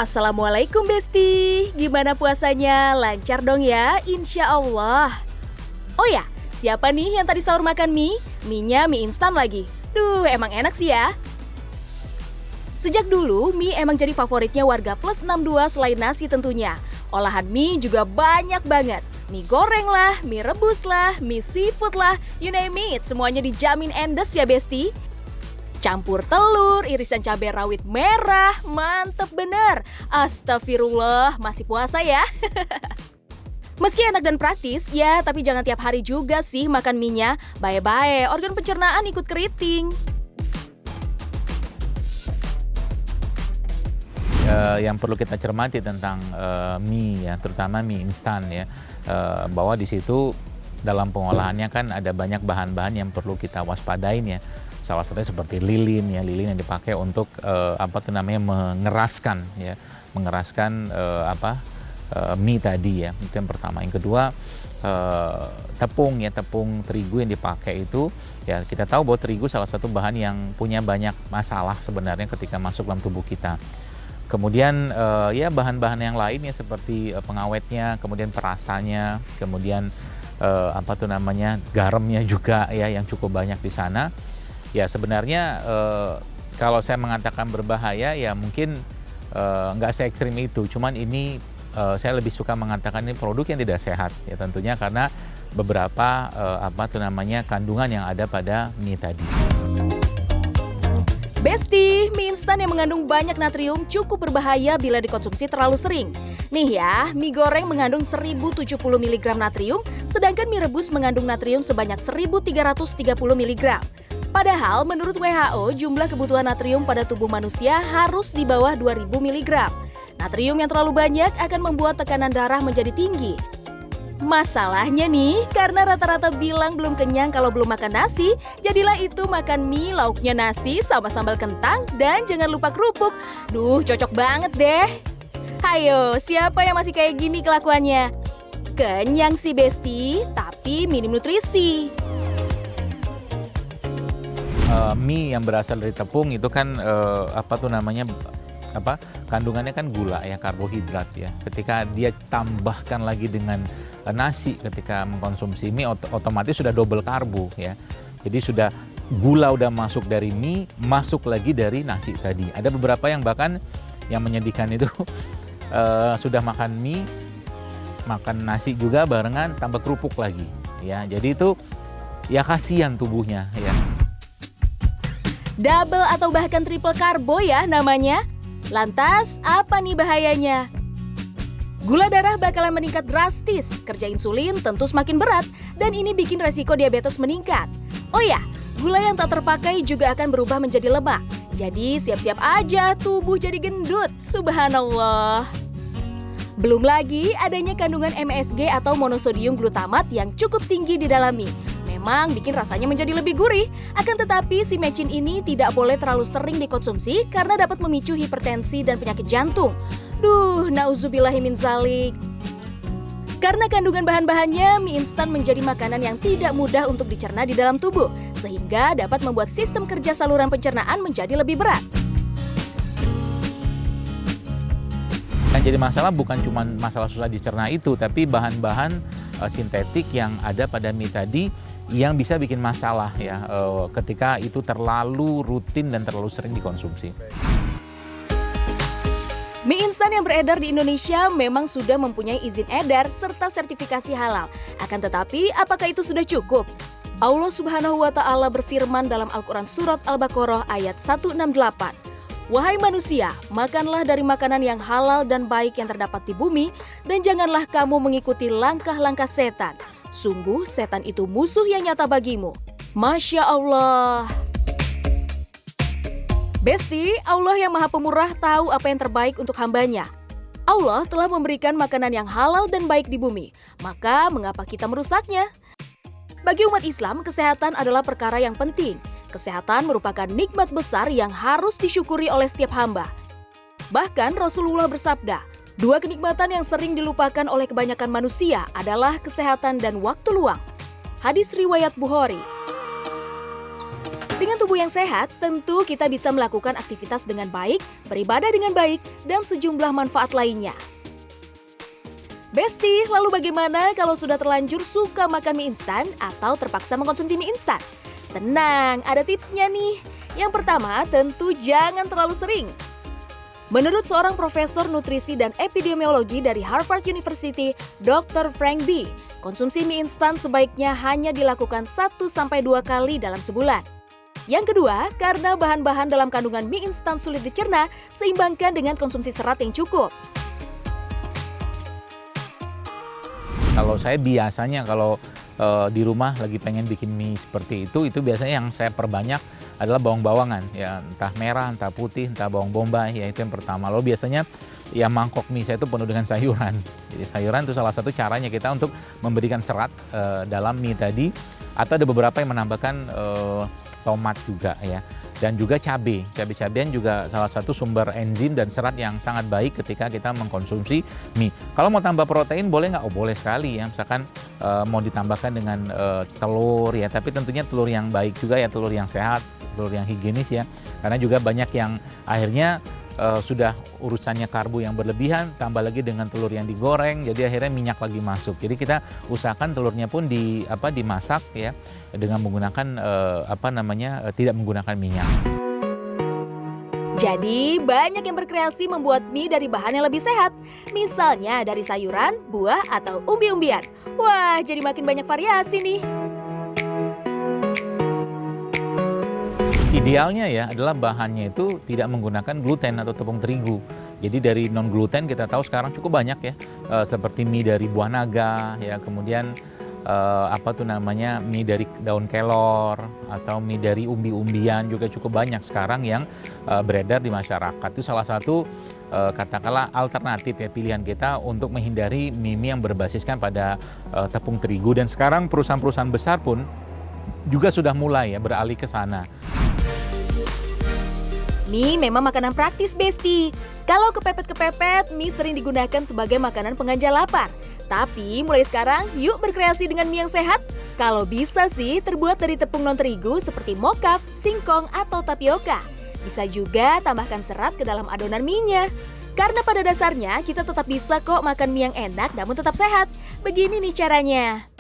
Assalamualaikum Besti, gimana puasanya? Lancar dong ya, insya Allah. Oh ya, siapa nih yang tadi sahur makan mie? Mie-nya mie instan lagi. Duh, emang enak sih ya. Sejak dulu, mie emang jadi favoritnya warga plus 62 selain nasi tentunya. Olahan mie juga banyak banget. Mie goreng lah, mie rebus lah, mie seafood lah, you name it, semuanya dijamin endes ya Besti. Campur telur, irisan cabai rawit merah, mantep bener. Astagfirullah, masih puasa ya. Meski enak dan praktis, ya tapi jangan tiap hari juga sih makan mie-nya. Bae-bae, organ pencernaan ikut keriting. Yang perlu kita cermati tentang mie ya, terutama mie instan ya, bahwa di situ dalam pengolahannya kan ada banyak bahan-bahan yang perlu kita waspadain ya. Salah satunya seperti lilin ya, lilin yang dipakai untuk mengeraskan ya, mie tadi ya. Itu yang pertama. Yang kedua, tepung ya, tepung terigu yang dipakai itu ya, kita tahu bahwa terigu salah satu bahan yang punya banyak masalah sebenarnya ketika masuk dalam tubuh kita. Kemudian ya bahan-bahan yang lainnya seperti pengawetnya, kemudian perasanya, kemudian garamnya juga ya yang cukup banyak di sana. Ya sebenarnya kalau saya mengatakan berbahaya ya mungkin nggak se-ekstrim itu. Cuman ini saya lebih suka mengatakan ini produk yang tidak sehat ya, tentunya karena beberapa kandungan yang ada pada mie tadi. Besti, mie instan yang mengandung banyak natrium cukup berbahaya bila dikonsumsi terlalu sering. Nih ya, mie goreng mengandung 1070 mg natrium, sedangkan mie rebus mengandung natrium sebanyak 1330 mg. Padahal menurut WHO, jumlah kebutuhan natrium pada tubuh manusia harus di bawah 2000 mg. Natrium yang terlalu banyak akan membuat tekanan darah menjadi tinggi. Masalahnya nih, karena rata-rata bilang belum kenyang kalau belum makan nasi, jadilah itu makan mie lauknya nasi sama sambal kentang dan jangan lupa kerupuk. Duh, cocok banget deh. Hayo, siapa yang masih kayak gini kelakuannya? Kenyang sih Besti, tapi minim nutrisi. Mie yang berasal dari tepung itu kan kandungannya kan gula ya, karbohidrat ya. Ketika dia tambahkan lagi dengan nasi ketika mengkonsumsi mie, otomatis sudah double karbo ya. Jadi sudah gula udah masuk dari mie, masuk lagi dari nasi tadi. Ada beberapa yang bahkan yang menyedihkan itu sudah makan mie, makan nasi juga barengan tambah kerupuk lagi ya. Jadi itu ya kasihan tubuhnya ya. Double atau bahkan triple karbo ya namanya. Lantas, apa nih bahayanya? Gula darah bakalan meningkat drastis, kerja insulin tentu semakin berat, dan ini bikin resiko diabetes meningkat. Oh ya, gula yang tak terpakai juga akan berubah menjadi lemak. Jadi siap-siap aja tubuh jadi gendut, subhanallah. Belum lagi adanya kandungan MSG atau monosodium glutamat yang cukup tinggi di dalam mie. Memang bikin rasanya menjadi lebih gurih, akan tetapi si mecin ini tidak boleh terlalu sering dikonsumsi karena dapat memicu hipertensi dan penyakit jantung. Duh, nauzubillahi min zalik. Karena kandungan bahan-bahannya, mie instan menjadi makanan yang tidak mudah untuk dicerna di dalam tubuh, sehingga dapat membuat sistem kerja saluran pencernaan menjadi lebih berat. Yang jadi masalah bukan cuma masalah susah dicerna itu, tapi bahan-bahan sintetik yang ada pada mie tadi yang bisa bikin masalah ya ketika itu terlalu rutin dan terlalu sering dikonsumsi. Mie instan yang beredar di Indonesia memang sudah mempunyai izin edar serta sertifikasi halal. Akan tetapi, apakah itu sudah cukup? Allah Subhanahu wa Ta'ala berfirman dalam Al-Quran Surat Al-Baqarah ayat 168. Wahai manusia, makanlah dari makanan yang halal dan baik yang terdapat di bumi, dan janganlah kamu mengikuti langkah-langkah setan. Sungguh setan itu musuh yang nyata bagimu. Masya Allah. Besti, Allah yang Maha Pemurah tahu apa yang terbaik untuk hambanya. Allah telah memberikan makanan yang halal dan baik di bumi, maka mengapa kita merusaknya? Bagi umat Islam, kesehatan adalah perkara yang penting. Kesehatan merupakan nikmat besar yang harus disyukuri oleh setiap hamba. Bahkan Rasulullah bersabda, 2 kenikmatan yang sering dilupakan oleh kebanyakan manusia adalah kesehatan dan waktu luang. Hadis riwayat Bukhari. Dengan tubuh yang sehat, tentu kita bisa melakukan aktivitas dengan baik, beribadah dengan baik, dan sejumlah manfaat lainnya. Besti, lalu bagaimana kalau sudah terlanjur suka makan mie instan atau terpaksa mengkonsumsi mie instan? Tenang, ada tipsnya nih. Yang pertama, tentu jangan terlalu sering. Menurut seorang profesor nutrisi dan epidemiologi dari Harvard University, Dr. Frank B., konsumsi mie instan sebaiknya hanya dilakukan 1-2 kali dalam sebulan. Yang kedua, karena bahan-bahan dalam kandungan mie instan sulit dicerna, seimbangkan dengan konsumsi serat yang cukup. Kalau saya biasanya kalau di rumah lagi pengen bikin mie seperti itu biasanya yang saya perbanyak adalah bawang-bawangan, ya entah merah, entah putih, entah bawang bombay, ya itu yang pertama. Lalu biasanya ya mangkok mie saya itu penuh dengan sayuran. Jadi sayuran itu salah satu caranya kita untuk memberikan serat dalam mie tadi. Atau ada beberapa yang menambahkan tomat juga ya. Dan juga cabai. Cabai-cabian juga salah satu sumber enzim dan serat yang sangat baik ketika kita mengkonsumsi mie. Kalau mau tambah protein boleh nggak? Oh boleh sekali ya. Misalkan mau ditambahkan dengan telur ya. Tapi tentunya telur yang baik juga ya, telur yang sehat, telur yang higienis ya. Karena juga banyak yang akhirnya sudah urusannya karbo yang berlebihan, tambah lagi dengan telur yang digoreng, jadi akhirnya minyak lagi masuk. Jadi kita usahakan telurnya pun dimasak ya dengan menggunakan tidak menggunakan minyak. Jadi banyak yang berkreasi membuat mie dari bahan yang lebih sehat. Misalnya dari sayuran, buah, atau umbi-umbian. Wah, jadi makin banyak variasi nih. Idealnya ya adalah bahannya itu tidak menggunakan gluten atau tepung terigu. Jadi dari non gluten kita tahu sekarang cukup banyak ya, seperti mie dari buah naga, ya kemudian mie dari daun kelor atau mie dari umbi-umbian juga cukup banyak sekarang yang beredar di masyarakat. Itu salah satu katakanlah alternatif ya pilihan kita untuk menghindari mie-mie yang berbasiskan pada tepung terigu. Dan sekarang perusahaan-perusahaan besar pun juga sudah mulai ya beralih ke sana. Mie memang makanan praktis, Besti. Kalau kepepet-kepepet, mie sering digunakan sebagai makanan pengganjal lapar. Tapi mulai sekarang, yuk berkreasi dengan mie yang sehat. Kalau bisa sih, terbuat dari tepung non-terigu seperti mocaf, singkong, atau tapioka. Bisa juga tambahkan serat ke dalam adonan mie-nya. Karena pada dasarnya, kita tetap bisa kok makan mie yang enak namun tetap sehat. Begini nih caranya.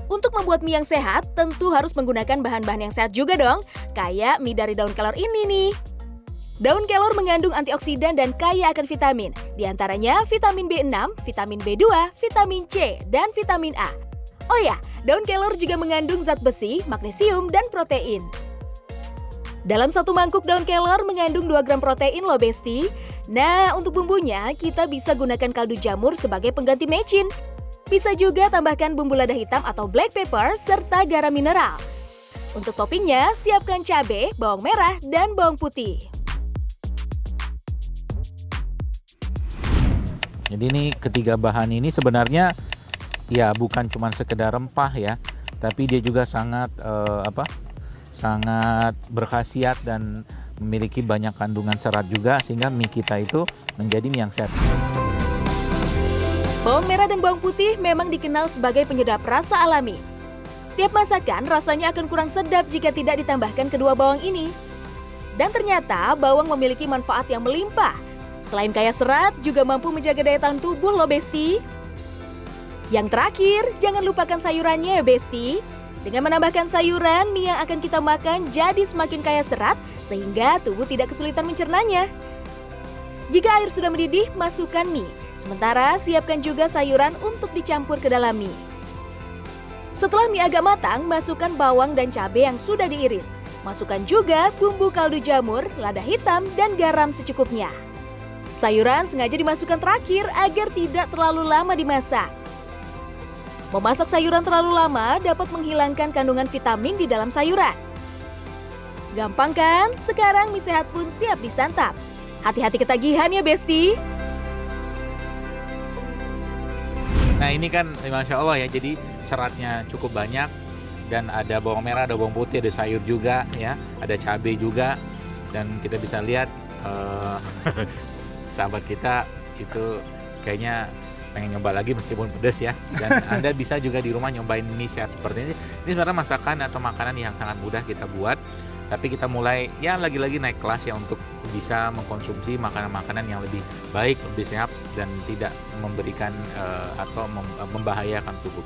Untuk membuat mie yang sehat, tentu harus menggunakan bahan-bahan yang sehat juga dong. Kayak mie dari daun kelor ini nih. Daun kelor mengandung antioksidan dan kaya akan vitamin. Di antaranya vitamin B6, vitamin B2, vitamin C, dan vitamin A. Oh ya, daun kelor juga mengandung zat besi, magnesium, dan protein. Dalam satu mangkuk daun kelor mengandung 2 gram protein loh, Besti. Nah, untuk bumbunya kita bisa gunakan kaldu jamur sebagai pengganti mecin. Bisa juga tambahkan bumbu lada hitam atau black pepper serta garam mineral. Untuk toppingnya, siapkan cabai, bawang merah, dan bawang putih. Jadi ini ketiga bahan ini sebenarnya ya bukan cuma sekedar rempah ya, tapi dia juga sangat sangat berkhasiat dan memiliki banyak kandungan serat juga sehingga mie kita itu menjadi mie yang sehat. Bawang merah dan bawang putih memang dikenal sebagai penyedap rasa alami. Tiap masakan rasanya akan kurang sedap jika tidak ditambahkan kedua bawang ini. Dan ternyata bawang memiliki manfaat yang melimpah. Selain kaya serat, juga mampu menjaga daya tahan tubuh loh, Besti. Yang terakhir, jangan lupakan sayurannya ya, Besti. Dengan menambahkan sayuran, mie yang akan kita makan jadi semakin kaya serat, sehingga tubuh tidak kesulitan mencernanya. Jika air sudah mendidih, masukkan mie. Sementara siapkan juga sayuran untuk dicampur ke dalam mie. Setelah mie agak matang, masukkan bawang dan cabai yang sudah diiris. Masukkan juga bumbu kaldu jamur, lada hitam, dan garam secukupnya. Sayuran sengaja dimasukkan terakhir agar tidak terlalu lama dimasak. Memasak sayuran terlalu lama dapat menghilangkan kandungan vitamin di dalam sayuran. Gampang kan? Sekarang mie sehat pun siap disantap. Hati-hati ketagihan ya, Besti. Nah ini kan Masya Allah ya, jadi seratnya cukup banyak dan ada bawang merah, ada bawang putih, ada sayur juga ya, ada cabai juga, dan kita bisa lihat sahabat kita itu kayaknya pengen nyoba lagi meskipun pedas ya. Dan Anda bisa juga di rumah nyobain mie sehat seperti ini. Ini sebenarnya masakan atau makanan yang sangat mudah kita buat. Tapi kita mulai ya lagi-lagi naik kelas ya untuk bisa mengkonsumsi makanan-makanan yang lebih baik, lebih sehat dan tidak memberikan atau membahayakan tubuh kita.